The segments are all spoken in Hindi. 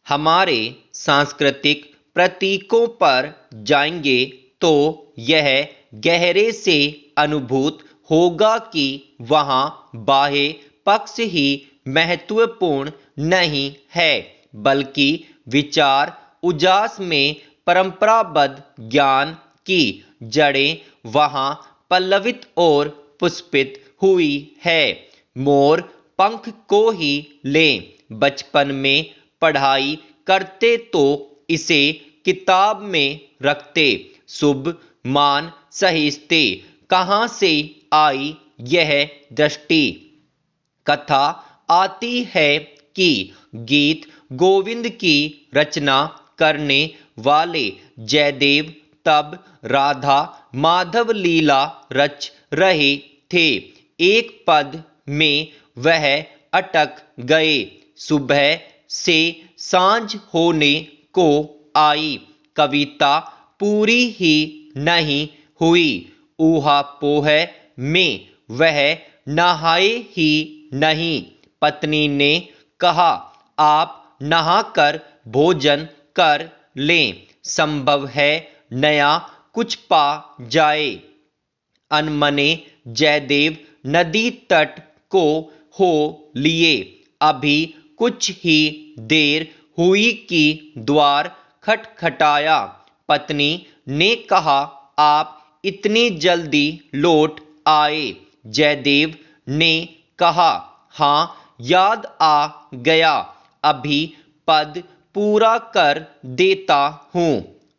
हमारे सांस्कृतिक प्रतीकों पर जाएंगे तो यह गहरे से अनुभूत होगा कि वहाँ बाह्य पक्ष ही महत्वपूर्ण नहीं है, बल्कि विचार उजास में परंपराबद्ध ज्ञान की जड़ें वहाँ पल्लवित और पुष्पित हुई है। मोर पंख को ही लें, बचपन में पढ़ाई करते तो इसे किताब में रखते, शुभ मान सहेजते। कहाँ से आई यह दृष्टि? कथा आती है कि गीत गोविंद की रचना करने वाले जयदेव तब राधा माधव लीला रच रहे थे। एक पद में वह अटक गए। सुबह से सांझ होने को आई, कविता पूरी ही नहीं हुई। ऊहापोह में वह नहाए ही नहीं। पत्नी ने कहा, आप नहाकर भोजन कर लें, संभव है नया कुछ पा जाए। अनमने जयदेव नदी तट को हो लिए। अभी कुछ ही देर हुई कि द्वार खटखटाया। पत्नी ने कहा, आप इतनी जल्दी लौट आए? जयदेव ने कहा, हाँ, याद आ गया, अभी पद पूरा कर देता हूँ।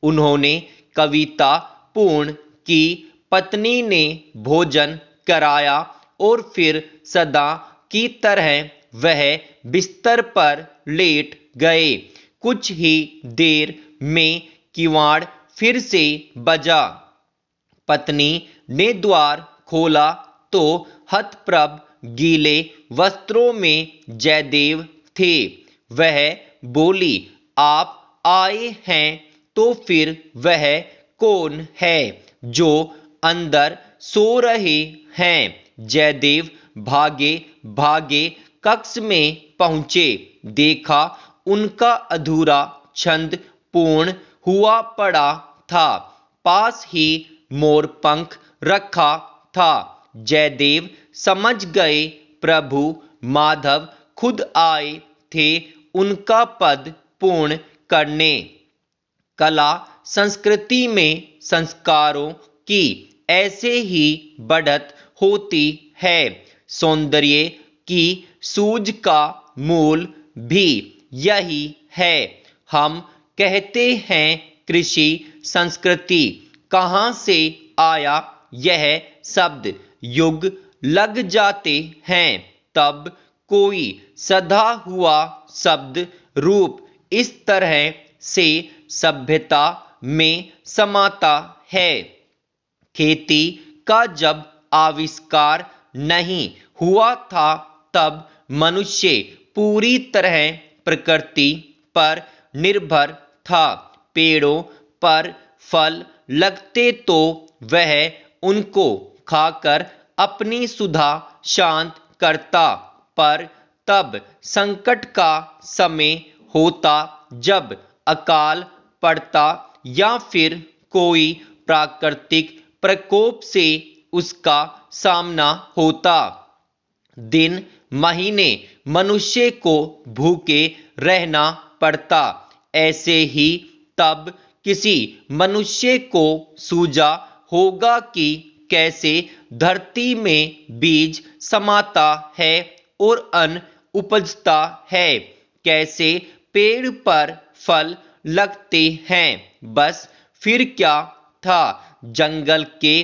उन्होंने कविता पूर्ण की। पत्नी ने भोजन कराया और फिर सदा की तरह वह बिस्तर पर लेट गए। कुछ ही देर में किवाड़ फिर से बजा। पत्नी ने द्वार खोला तो हतप्रभ गीले वस्त्रों में जयदेव थे। वह बोली, आप आए हैं तो फिर वह कौन है जो अंदर सो रहे हैं? जयदेव भागे भागे कक्ष में पहुंचे। देखा उनका अधूरा छंद पूर्ण हुआ पड़ा था। पास ही मोरपंख रखा था। जयदेव समझ गए प्रभु माधव खुद आए थे उनका पद पूर्ण करने। कला संस्कृति में संस्कारों की ऐसे ही बढ़त होती है। सौंदर्य की सूझ का मूल भी यही है। हम कहते हैं कृषि संस्कृति। कहाँ से आया यह शब्द? युग लग जाते हैं तब कोई सधा हुआ शब्द रूप इस तरह से सभ्यता में समाता है। खेती का जब आविष्कार नहीं हुआ था तब मनुष्य पूरी तरह प्रकृति पर निर्भर था। पेड़ों पर फल लगते तो वह उनको खाकर अपनी सुधा शांत करता, पर तब संकट का समय होता जब अकाल पड़ता या फिर कोई प्राकृतिक प्रकोप से उसका सामना होता। दिन महीने मनुष्य को भूखे रहना पड़ता। ऐसे ही तब किसी मनुष्य को सूझा होगा कि कैसे धरती में बीज समाता है और अन्न उपजता है, कैसे पेड़ पर फल लगते हैं। बस फिर क्या था? जंगल के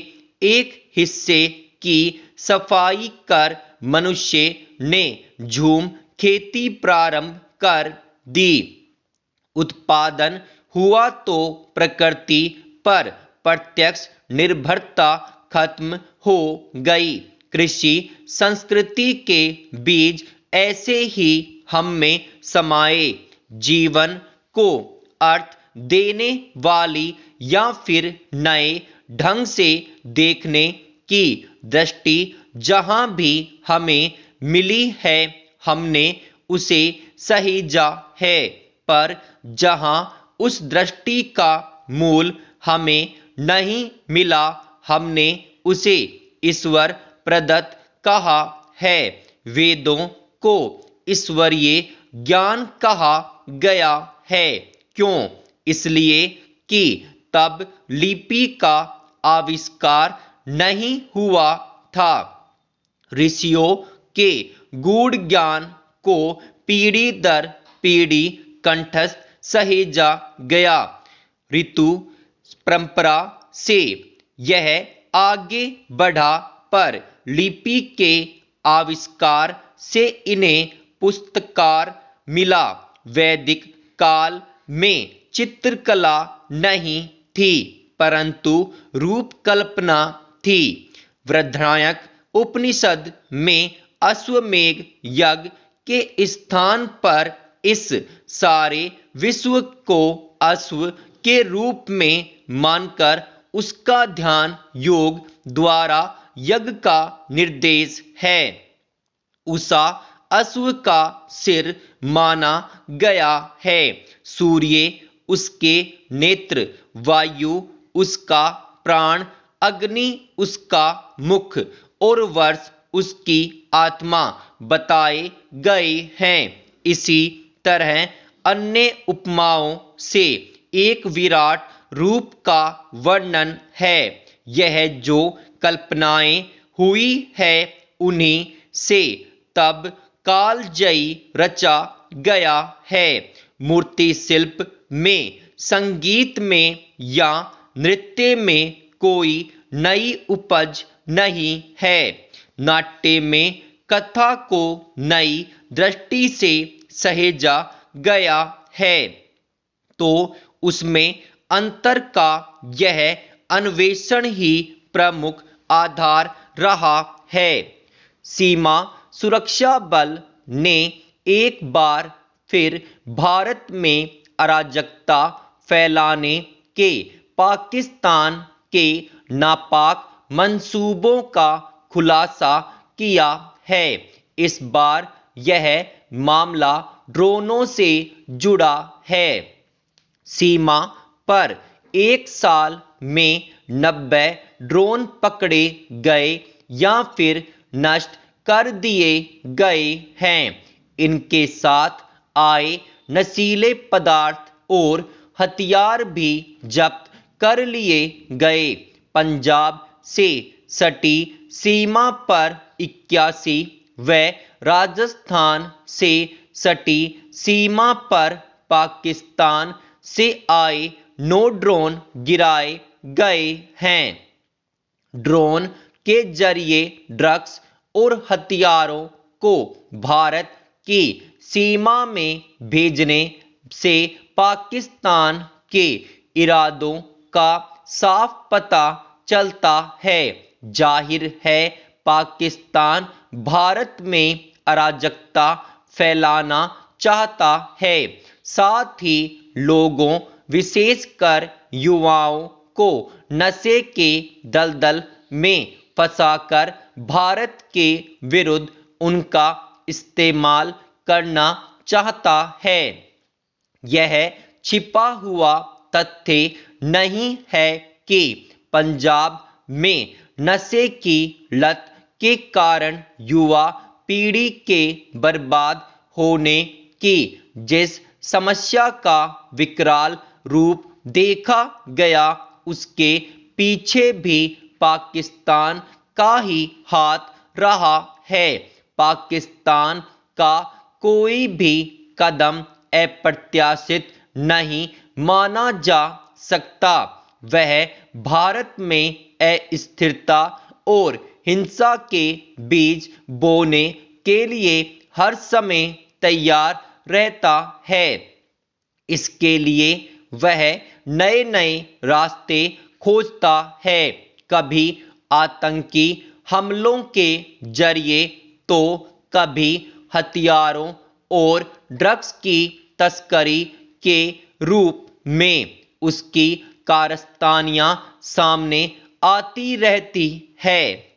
एक हिस्से की सफाई कर मनुष्य ने झूम खेती प्रारंभ कर दी। उत्पादन हुआ तो प्रकृति पर प्रत्यक्ष निर्भरता खत्म हो गई। कृषि संस्कृति के बीज ऐसे ही हम में समाये। जीवन को अर्थ देने वाली या फिर नए ढंग से देखने की दृष्टि जहां भी हमें मिली है, हमने उसे सहेजा है। पर जहां उस दृष्टि का मूल हमें नहीं मिला, हमने उसे ईश्वर प्रदत्त कहा है। वेदों को ईश्वरीय ज्ञान कहा गया है। क्यों? इसलिए कि तब लिपि का आविष्कार नहीं हुआ था। ऋषियों के गूढ़ ज्ञान को पीढ़ी दर पीढ़ी कंठस्थ सहेजा गया। ऋतु परंपरा से यह आगे बढ़ा, पर लिपि के आविष्कार से इन्हें पुस्तकार मिला। वैदिक काल में चित्रकला नहीं थी, परंतु रूप कल्पना थी। बृहदारण्यक उपनिषद में अश्वमेध यज्ञ के स्थान पर इस सारे विश्व को अश्व के रूप में मानकर उसका ध्यान योग द्वारा यज्ञ का निर्देश है। उषा अश्व का सिर माना गया है, सूर्य उसके नेत्र, वायु उसका प्राण, अग्नि उसका मुख और वर्ष उसकी आत्मा बताए गए हैं। इसी तरह अन्य उपमाओं से एक विराट रूप का वर्णन है। यह जो कल्पनाएं हुई है उन्हीं से तब कालजयी रचा गया है। मूर्ति शिल्प में, संगीत में या नृत्य में कोई नई उपज नहीं है। नाट्य में कथा को नई दृष्टि से सहेजा गया है, तो उसमें अंतर का यह अन्वेषण ही प्रमुख आधार रहा है। सीमा सुरक्षा बल ने एक बार फिर भारत में अराजकता फैलाने के पाकिस्तान के नापाक मंसूबों का खुलासा किया है। इस बार यह मामला ड्रोनों से जुड़ा है। सीमा पर एक साल में 90 ड्रोन पकड़े गए या फिर नष्ट कर दिए गए हैं। इनके साथ आए नशीले पदार्थ और हथियार भी जब्त कर लिए गए। पंजाब से सटी सीमा पर 81 व राजस्थान से सटी सीमा पर पाकिस्तान से आए 9 ड्रोन गिराए गए हैं। ड्रोन के जरिए ड्रग्स और हथियारों को भारत की सीमा में भेजने से पाकिस्तान के इरादों का साफ पता चलता है। जाहिर है पाकिस्तान भारत में अराजकता फैलाना चाहता है, साथ ही लोगों विशेषकर युवाओं को नशे के दलदल में फंसाकर भारत के विरुद्ध उनका इस्तेमाल करना चाहता है। यह छिपा हुआ तथ्य नहीं है कि पंजाब में नशे की लत के कारण युवा पीढ़ी के बर्बाद होने की जिस समस्या का विकराल रूप देखा गया, उसके पीछे भी पाकिस्तान का ही हाथ रहा है। पाकिस्तान का कोई भी कदम अप्रत्याशित नहीं माना जा सकता। वह भारत में अस्थिरता और हिंसा के बीज बोने के लिए हर समय तैयार रहता है। इसके लिए वह नए नए रास्ते खोजता है, कभी आतंकी हमलों के जरिए तो कभी हथियारों और ड्रग्स की तस्करी के रूप में। उसकी कारस्तानियां सामने आती रहती है।